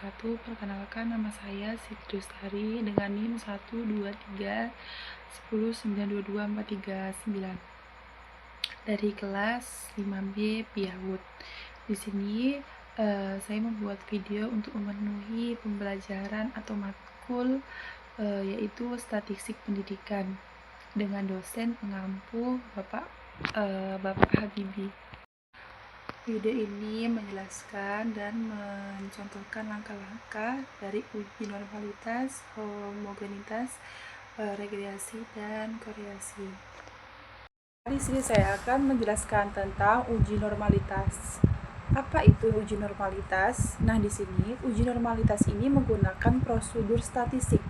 wabarakatuh. Perkenalkan, nama saya Siti Lestari dengan NIM 12310922439 dari kelas 5B Piahut. Di sini saya membuat video untuk memenuhi pembelajaran atau matkul yaitu statistik pendidikan dengan dosen pengampu Bapak Habibi. Video ini menjelaskan dan mencontohkan langkah-langkah dari uji normalitas, homogenitas, regresi, dan korelasi. Di sini saya akan menjelaskan tentang uji normalitas. Apa itu uji normalitas? Nah, di sini uji normalitas ini menggunakan prosedur statistik.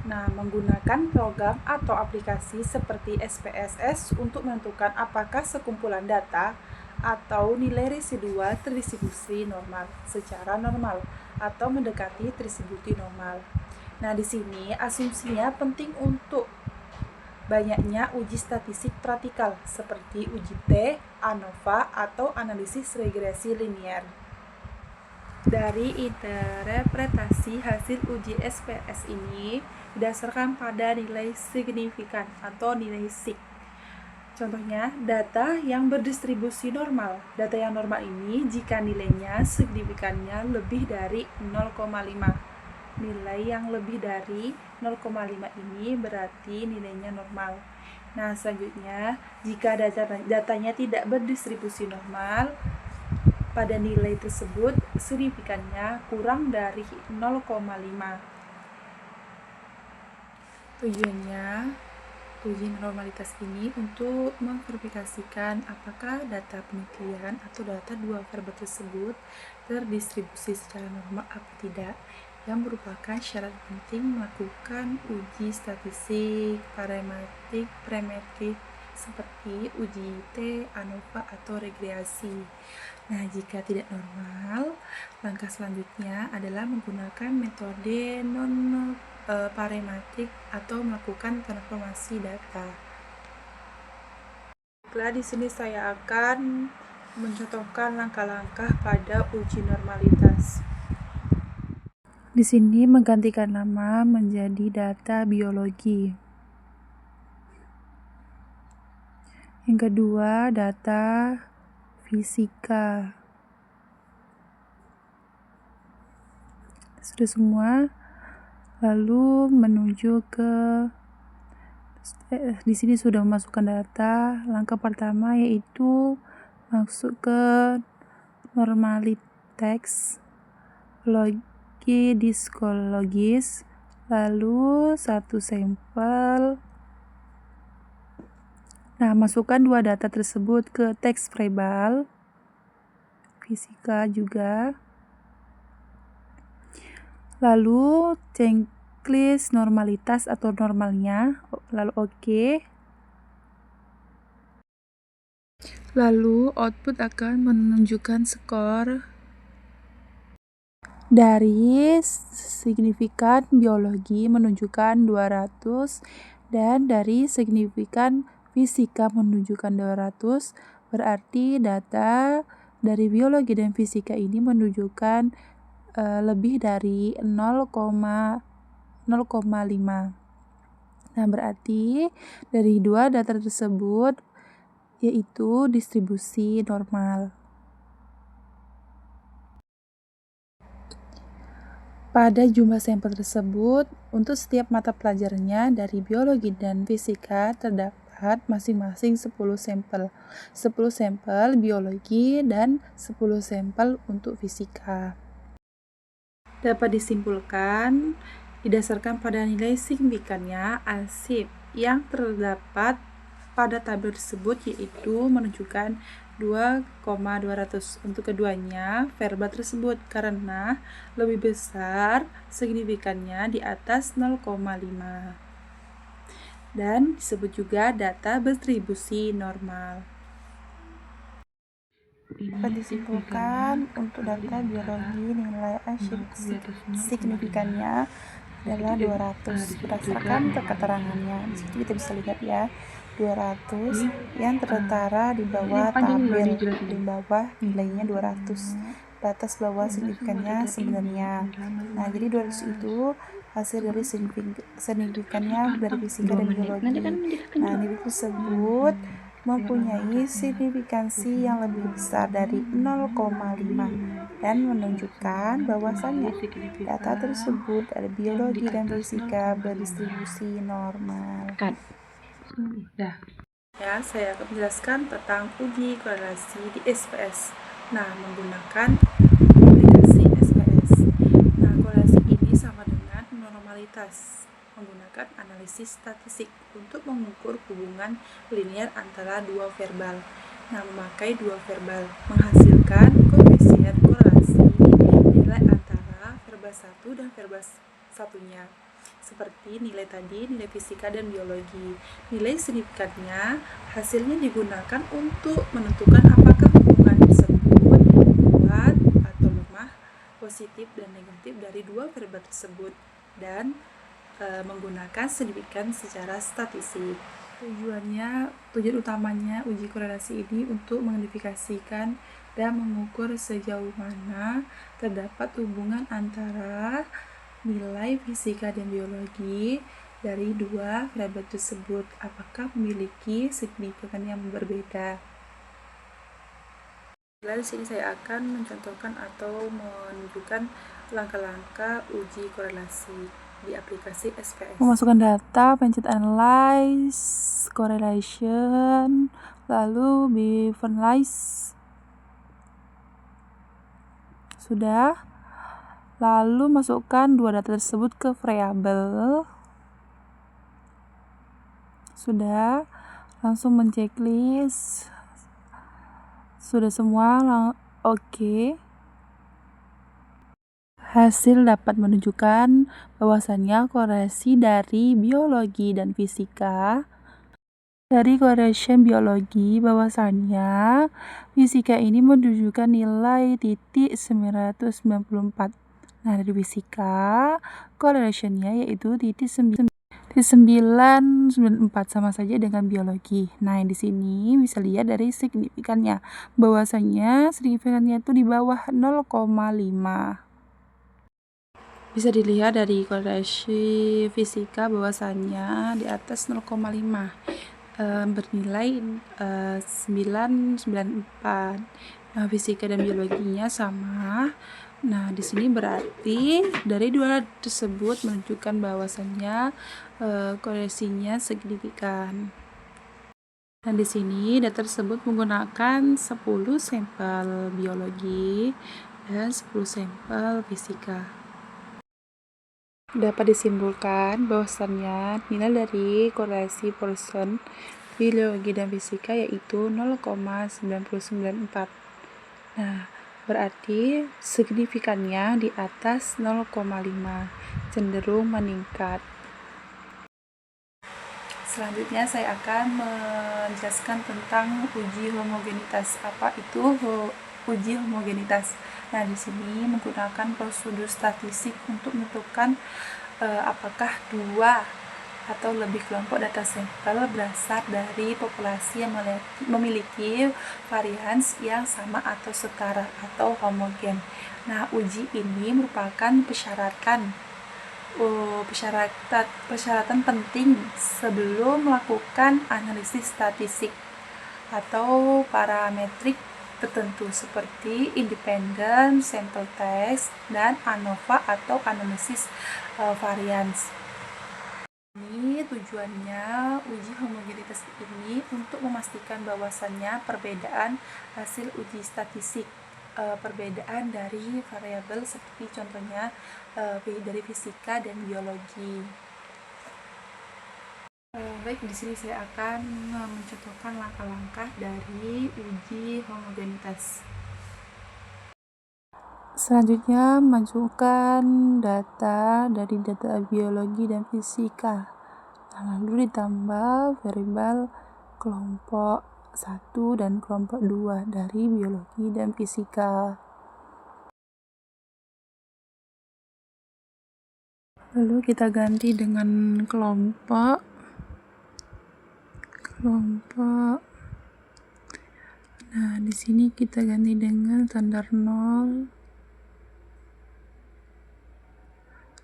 Nah, menggunakan program atau aplikasi seperti SPSS untuk menentukan apakah sekumpulan data atau nilai residual terdistribusi normal secara normal atau mendekati terdistribusi normal. Nah, di sini asumsinya penting untuk banyaknya uji statistik praktikal seperti uji T, ANOVA, atau analisis regresi linier. Dari interpretasi hasil uji SPS ini didasarkan pada nilai signifikan atau nilai sig. Contohnya, data yang berdistribusi normal. Data yang normal ini jika nilainya signifikannya lebih dari 0,5. Nilai yang lebih dari 0,5 ini berarti nilainya normal. Nah, selanjutnya, jika datanya tidak berdistribusi normal, pada nilai tersebut signifikannya kurang dari 0,5. Tujuannya, uji normalitas ini untuk memverifikasikan apakah data penelitian atau data dua variabel tersebut terdistribusi secara normal atau tidak, yang merupakan syarat penting melakukan uji statistik parametrik seperti uji T, ANOVA, atau regresi. Nah, jika tidak normal, langkah selanjutnya adalah menggunakan metode parametrik atau melakukan transformasi data. Di sini saya akan mencontohkan langkah-langkah pada uji normalitas. Di sini menggantikan nama menjadi data biologi. Yang kedua, data fisika. Sudah semua. Lalu menuju ke di sini sudah memasukkan data. Langkah pertama yaitu masuk ke normalitas logi diskologis, lalu satu sampel. Nah, masukkan dua data tersebut ke teks variabel fisika juga. Lalu checklist normalitas atau normalnya, lalu oke. Lalu output akan menunjukkan skor dari signifikan biologi menunjukkan 200 dan dari signifikan fisika menunjukkan 200, berarti data dari biologi dan fisika ini menunjukkan lebih dari 0,5. Nah, berarti dari dua data tersebut yaitu distribusi normal. Pada jumlah sampel tersebut, untuk setiap mata pelajarannya dari biologi dan fisika terdapat masing-masing 10 sampel. 10 sampel biologi dan 10 sampel untuk fisika. Dapat disimpulkan didasarkan pada nilai signifikannya ansip yang terdapat pada tabel tersebut yaitu menunjukkan 2,200 untuk keduanya variabel tersebut karena lebih besar signifikannya di atas 0,5 dan disebut juga data berdistribusi normal. Dapat disimpulkan untuk data biologi nilai ansip signifikannya adalah 200 berdasarkan keterangannya. Di situ kita bisa lihat ya, 200 yang tertera di bawah tabel, di bawah nilainya 200. batas bawah signifikannya sebenarnya. Nah, jadi 200 itu hasil dari signifikannya dari fisika dan biologi. Nah, nilai tersebut mempunyai signifikansi yang lebih besar dari 0,5 dan menunjukkan bahwasannya data tersebut dari biologi dan fisika berdistribusi normal. Ya, saya akan menjelaskan tentang uji korelasi di SPS. Nah, menggunakan aplikasi SPS. Nah, korelasi ini sama dengan normalitas, menggunakan analisis statistik untuk mengukur hubungan linear antara dua verbal. Nah, memakai dua verbal, menghasilkan koefisien korelasi nilai antara verbal satu dan verbal satunya. Seperti nilai tadi, nilai fisika dan biologi. Nilai signifikannya hasilnya digunakan untuk menentukan apakah hubungan tersebut kuat atau lemah, positif dan negatif dari dua verbal tersebut, dan menggunakan signifikan secara statistik. Tujuan utamanya uji korelasi ini untuk mengidentifikasikan dan mengukur sejauh mana terdapat hubungan antara nilai fisika dan biologi dari dua variabel tersebut, apakah memiliki signifikan yang berbeda. Di sini saya akan mencontohkan atau menunjukkan langkah-langkah uji korelasi di aplikasi SPS. Memasukkan data, pencet analyze, correlation, lalu bifurcate. Sudah. Lalu masukkan dua data tersebut ke variabel. Sudah. Langsung menceklis. Sudah semua. Oke. Hasil dapat menunjukkan bahwasannya korelasi dari biologi dan fisika. Dari correlation biologi, bahwasannya fisika ini menunjukkan nilai titik 994. Nah, dari fisika, correlationnya yaitu titik 994, sama saja dengan biologi. Nah, di sini bisa lihat dari signifikannya, bahwasanya signifikannya itu di bawah 0,5. Bisa dilihat dari korelasi fisika bahwasannya di atas 0,5, bernilai 994. Nah, fisika dan biologinya sama. Nah, di sini berarti dari dua tersebut menunjukkan bahwasannya korelasinya signifikan. Nah, di sini data tersebut menggunakan 10 sampel biologi dan 10 sampel fisika. Dapat disimpulkan bahwasannya nilai dari korelasi Pearson biologi dan fisika yaitu 0,994. Nah, berarti signifikannya di atas 0,5, cenderung meningkat. Selanjutnya saya akan menjelaskan tentang uji homogenitas. Apa itu uji homogenitas? Nah, di sini menggunakan prosedur statistik untuk menentukan apakah dua atau lebih kelompok data sampel berasal dari populasi yang memiliki varians yang sama atau setara atau homogen. Nah, uji ini merupakan persyaratan penting sebelum melakukan analisis statistik atau parametrik tertentu seperti independent sample test dan ANOVA atau analisis varians. Ini tujuannya uji homogenitas ini untuk memastikan bahwasannya perbedaan hasil uji statistik, perbedaan dari variabel seperti contohnya dari fisika dan biologi. Baik, di sini saya akan mencontohkan langkah-langkah dari uji homogenitas. Selanjutnya, masukkan data dari data biologi dan fisika. Nah, lalu ditambah variabel kelompok 1 dan kelompok 2 dari biologi dan fisika. Lalu kita ganti dengan kelompok. Nah, di sini kita ganti dengan standar 0.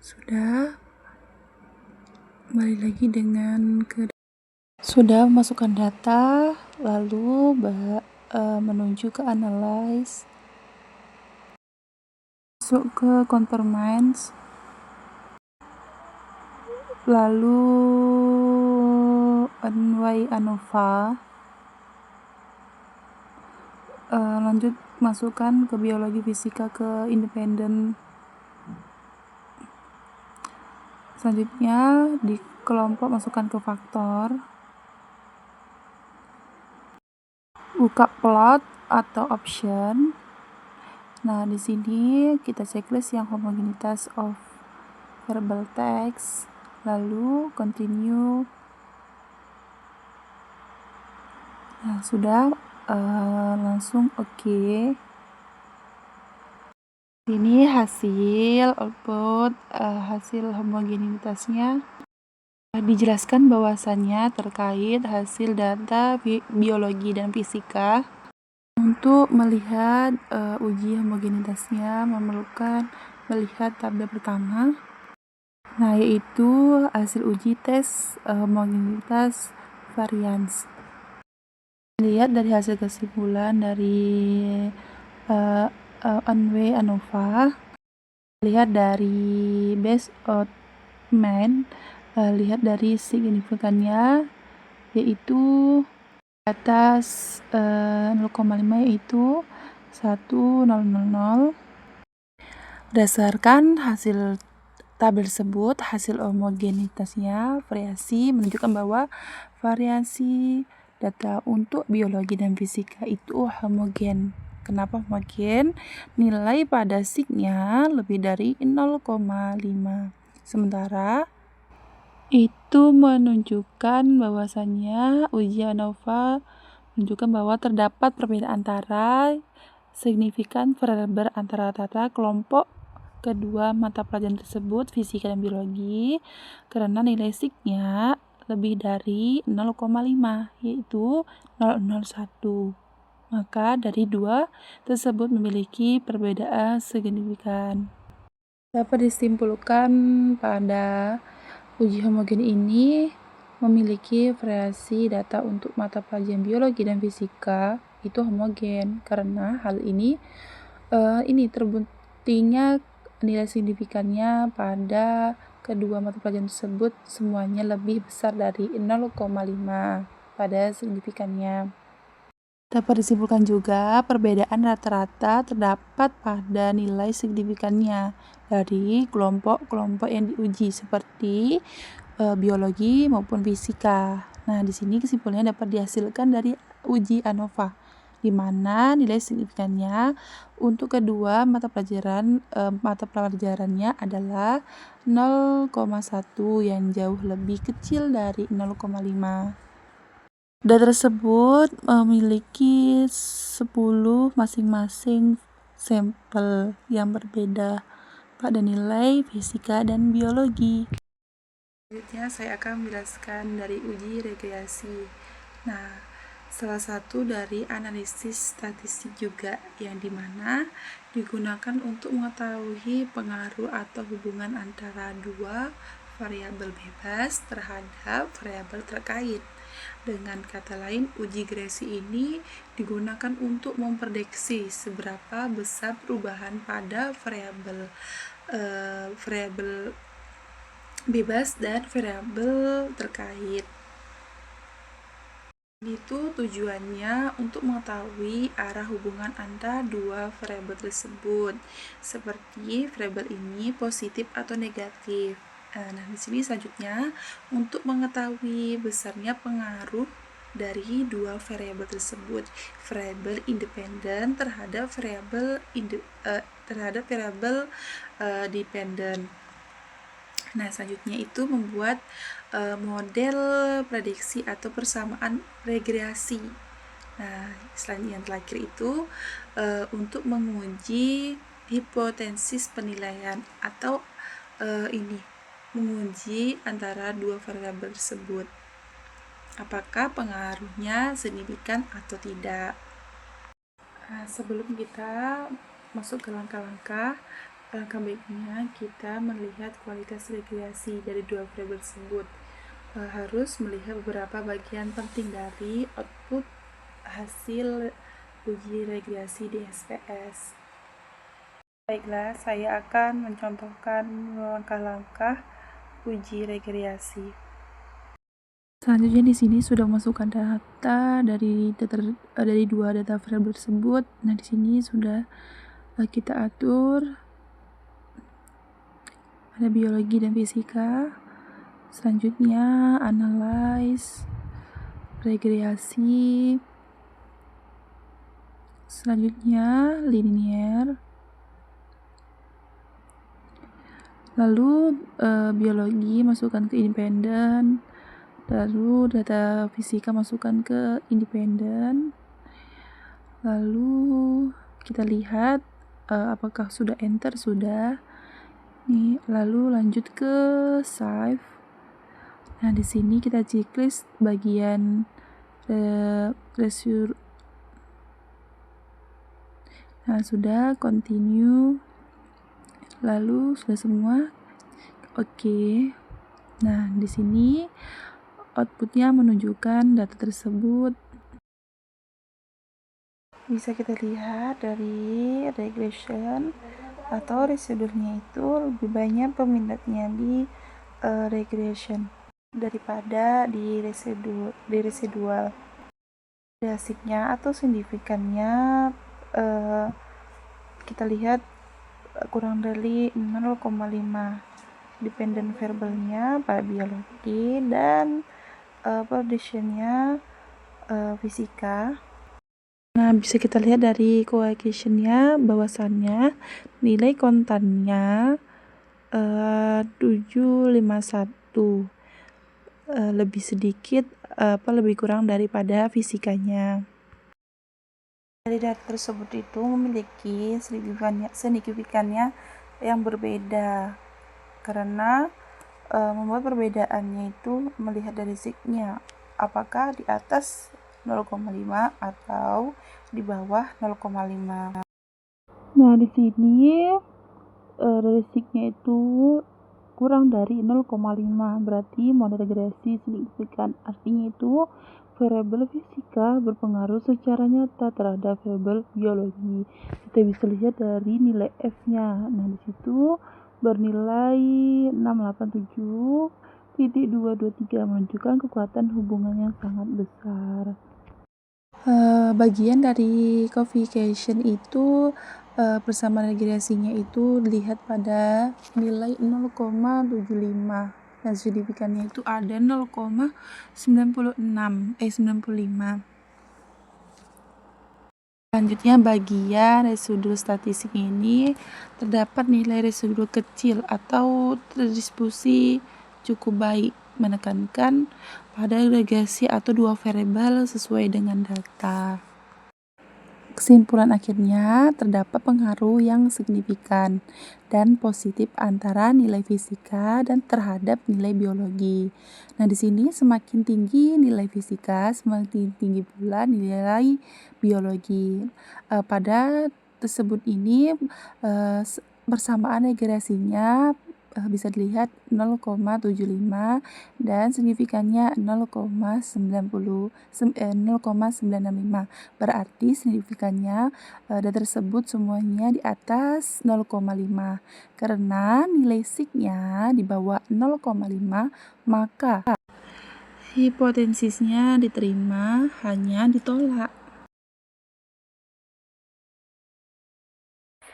Sudah, kembali lagi sudah memasukkan data, lalu menuju ke analyze, masuk ke conformance, lalu NY ANOVA, lanjut masukkan ke biologi fisika ke independen. Selanjutnya di kelompok masukkan ke faktor, buka plot atau option. Nah, di sini kita checklist yang homogenitas of variable text, lalu continue. Nah, sudah, langsung oke. Ini hasil output, hasil homogenitasnya. Dijelaskan bahwasannya terkait hasil data biologi dan fisika. Untuk melihat uji homogenitasnya memerlukan melihat tabel pertama, nah yaitu hasil uji tes homogenitas varians. Lihat dari hasil kesimpulan dari NW ANOVA, lihat dari base outman, lihat dari signifikannya yaitu atas 0,5 yaitu 1,000. Berdasarkan hasil tabel tersebut, hasil homogenitasnya variasi menunjukkan bahwa variasi data untuk biologi dan fisika itu homogen. Kenapa homogen? Nilai pada signya lebih dari 0,5. Sementara itu menunjukkan bahwasannya uji ANOVA menunjukkan bahwa terdapat perbedaan antara signifikan variabel antara data kelompok kedua mata pelajaran tersebut, fisika dan biologi, karena nilai signya lebih dari 0,5 yaitu 0,01. Maka dari dua tersebut memiliki perbedaan signifikan. Dapat disimpulkan pada uji homogen ini memiliki variasi data untuk mata pelajaran biologi dan fisika itu homogen, karena hal ini terbuktinya nilai signifikannya pada kedua mata pelajaran tersebut semuanya lebih besar dari 0,5 pada signifikannya. Dapat disimpulkan juga perbedaan rata-rata terdapat pada nilai signifikannya dari kelompok-kelompok yang diuji seperti biologi maupun fisika. Nah, di sini kesimpulannya dapat dihasilkan dari uji ANOVA, di mana nilai signifikannya untuk kedua mata pelajarannya adalah 0,1 yang jauh lebih kecil dari 0,5. Data tersebut memiliki 10 masing-masing sampel yang berbeda pada nilai fisika dan biologi. Selanjutnya saya akan menjelaskan dari uji regresi. Nah, salah satu dari analisis statistik juga yang dimana digunakan untuk mengetahui pengaruh atau hubungan antara dua variabel bebas terhadap variabel terkait. Dengan kata lain, uji regresi ini digunakan untuk memprediksi seberapa besar perubahan pada variabel bebas dan variabel terkait. Itu tujuannya untuk mengetahui arah hubungan antara dua variabel tersebut, seperti variabel ini positif atau negatif. Nah, di sini selanjutnya untuk mengetahui besarnya pengaruh dari dua variabel tersebut, variabel independen terhadap variabel dependen. Nah, selanjutnya itu membuat model prediksi atau persamaan regresi. Nah, selain yang terakhir itu untuk menguji hipotesis penilaian atau menguji antara dua variabel tersebut, apakah pengaruhnya signifikan atau tidak. Nah, sebelum kita masuk ke langkah-langkah, Alangkah baiknya kita melihat kualitas regresi dari dua variabel tersebut. Harus melihat beberapa bagian penting dari output hasil uji regresi di SPS. Baiklah, saya akan mencontohkan langkah-langkah uji regresi. Selanjutnya di sini sudah masukkan data dari dua data variabel tersebut. Nah, di sini sudah kita atur ada biologi dan fisika. Selanjutnya analyze, regresi. Selanjutnya linear. Lalu biologi masukkan ke independen. Lalu data fisika masukkan ke independen. Lalu kita lihat apakah sudah enter, sudah. Nih, lalu lanjut ke save. Nah, di sini kita checklist bagian resume. Nah, sudah continue. Lalu sudah semua. Oke. Nah, di sini outputnya menunjukkan data tersebut. Bisa kita lihat dari regression atau residualnya itu lebih banyak peminatnya di regression daripada di residual. Hasilnya atau signifikannya kita lihat kurang dari 0,5. Dependent variabelnya pada biologi dan prediction-nya fisika. Nah, bisa kita lihat dari coefficient-nya bahwasannya nilai kontannya 751, lebih sedikit lebih kurang daripada fisikanya. Dari data tersebut itu memiliki signifikannya yang berbeda karena membuat perbedaannya itu melihat dari signya, apakah di atas 0,5 atau di bawah 0,5. Nah, di sini dari signya itu kurang dari 0,5, berarti model regresi signifikan. Artinya itu variabel fisika berpengaruh secara nyata terhadap variabel biologi. Kita bisa lihat dari nilai F-nya. Nah, di situ bernilai 687,223, menunjukkan kekuatan hubungan yang sangat besar. Bagian dari coefficient itu bersama regresinya itu dilihat pada nilai 0,75. Dan signifikannya itu ada 0,95. Selanjutnya bagian residu statistik ini terdapat nilai residu kecil atau terdistribusi cukup baik, menekankan pada regresi atau dua variabel sesuai dengan data. Kesimpulan akhirnya, terdapat pengaruh yang signifikan dan positif antara nilai fisika dan terhadap nilai biologi. Nah, di sini semakin tinggi nilai fisika, semakin tinggi pula nilai biologi. Pada tersebut ini bersamaan regresinya bisa dilihat 0,75 dan signifikannya 0,965. Berarti signifikannya data tersebut semuanya di atas 0,5. Karena nilai signya di bawah 0,5, maka hipotesisnya diterima, hanya ditolak.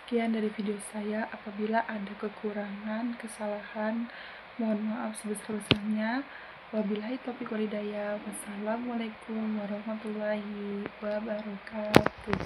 Sekian dari video saya. Apabila ada kekurangan, kesalahan, mohon maaf sebesar-besarnya. Wabillahi taufiq walhidayah. Wassalamualaikum warahmatullahi wabarakatuh.